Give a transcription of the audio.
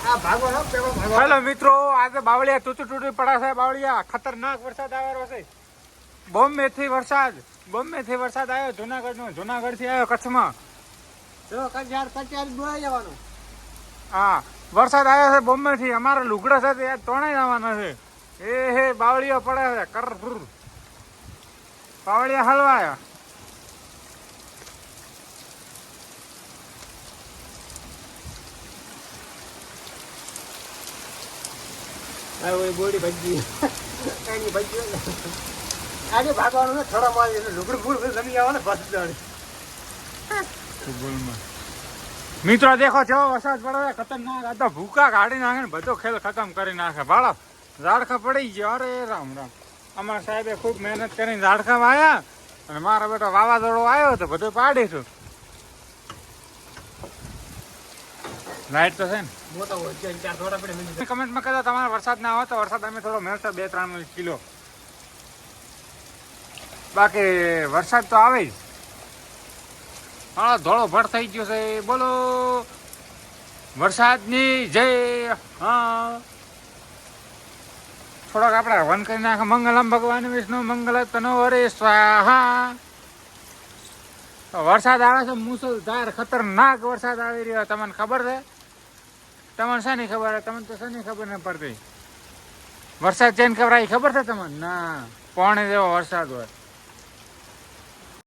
Hello મિત્રો, આજે બાવળિયા તૂટી પડે છે. બાવળિયા ખતરનાક વરસાદ આવેલો છે. બોમ્બે થી વરસાદ આવ્યો જુનાગઢ થી આવ્યો કચ્છમાં. હા, વરસાદ આવ્યો છે બોમ્બે થી. અમારે લુગડા સાથે તોણાઈ જવાના છે. હે બાવળિયો પડે છે કરફુર. બાવળિયા હલવાયા. બોડી ભજી આજે ભાગવાનું થોડા મારી લુગડું ફૂલ જમી આવે ને બસ મિત્રો દેખો છો વરસાદ પડે ખતરનાક. આ તો ભૂકા કાઢી નાખે ને બધો ખેલ ખતમ કરી નાખે. બાળક ઝાડખા પડી ગયો. અરે રામ રામ. અમારા સાહેબે ખૂબ મહેનત કરીને ઝાડખા વાયા અને મારો બેટો વાવાઝોડો આવ્યો તો બધું પાડીશું. લાઈટ તો છે ને. કમેન્ટમાં કહેતા તમારે વરસાદ ના હોય તો વરસાદ અમે થોડો મેળતો 2-3 કિલો. બાકી વરસાદ તો આવે જ. હા, ધોળો ભર થઈ ગયો છે. બોલો વરસાદની જય. હા, થોડોક આપણે વન કરી નાખે. મંગલમ ભગવાન વિષ્ણુ મંગલ તનો હરે સ્વાહા. વરસાદ આવે છે મુસળધાર ખતરનાક વરસાદ આવી રહ્યો. તમને ખબર છે? તમને શાની ખબર? તમને તો શાની ખબર નહીં પડતી. વરસાદ ચેન ખબર ખબર છે તમને? ના, પાણી જેવો વરસાદ હોય.